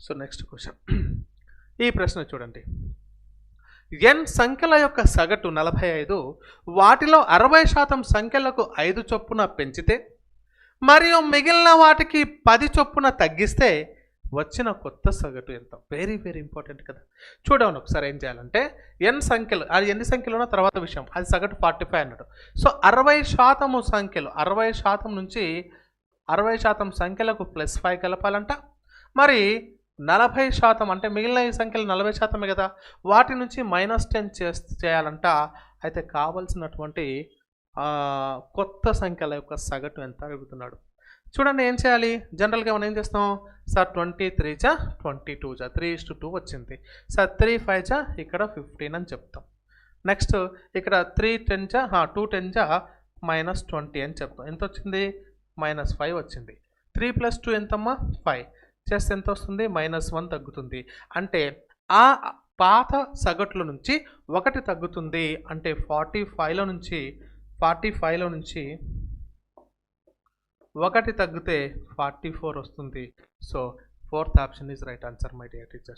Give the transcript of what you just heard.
So next question, ఈ ప్రశ్న చూడండి. n సంఖ్యల యొక్క సగటు 45, వాటిలో 60% సంఖ్యలకు 5 చొప్పున పెంచితే మరియు మిగిలిన వాటికి 10 చొప్పున తగ్గిస్తే వచ్చిన కొత్త సగటు ఎంత? వెరీ వెరీ ఇంపార్టెంట్ కదా. చూడండి ఒకసారి ఏం చేయాలంటే, n సంఖ్యలు, అది ఎన్ని సంఖ్యలు ఉన్న తర్వాత విషయం, అది సగటు 45 అన్నాడు. సో 60% సంఖ్యలు, 60% నుంచి 60% సంఖ్యలకు +5 కలపాలంట. మరి 40% అంటే మిగిలిన ఈ సంఖ్యలు 40% కదా, వాటి నుంచి -10 చేయాలంట. అయితే కావలసినటువంటి కొత్త సంఖ్యల యొక్క సగటు ఎంత అడుగుతున్నాడు. చూడండి ఏం చేయాలి, జనరల్గా మనం ఏం చేస్తాం సార్, 23 జా 22 జా 3:2 వచ్చింది సార్, 3 5 జా ఇక్కడ 15 అని చెప్తాం. నెక్స్ట్ ఇక్కడ 3 10 జా 2 10 జా -20 అని చెప్తాం. ఎంత వచ్చింది? -5 వచ్చింది. 3 + 2 ఎంతమ్మా? 5 చేస్తే ఎంత వస్తుంది? -1 తగ్గుతుంది. అంటే ఆ పాత సగట్ల నుంచి 1 తగ్గుతుంది. అంటే 45లో నుంచి 1 తగ్గితే 44 వస్తుంది. So 4th option is right answer my dear teachers.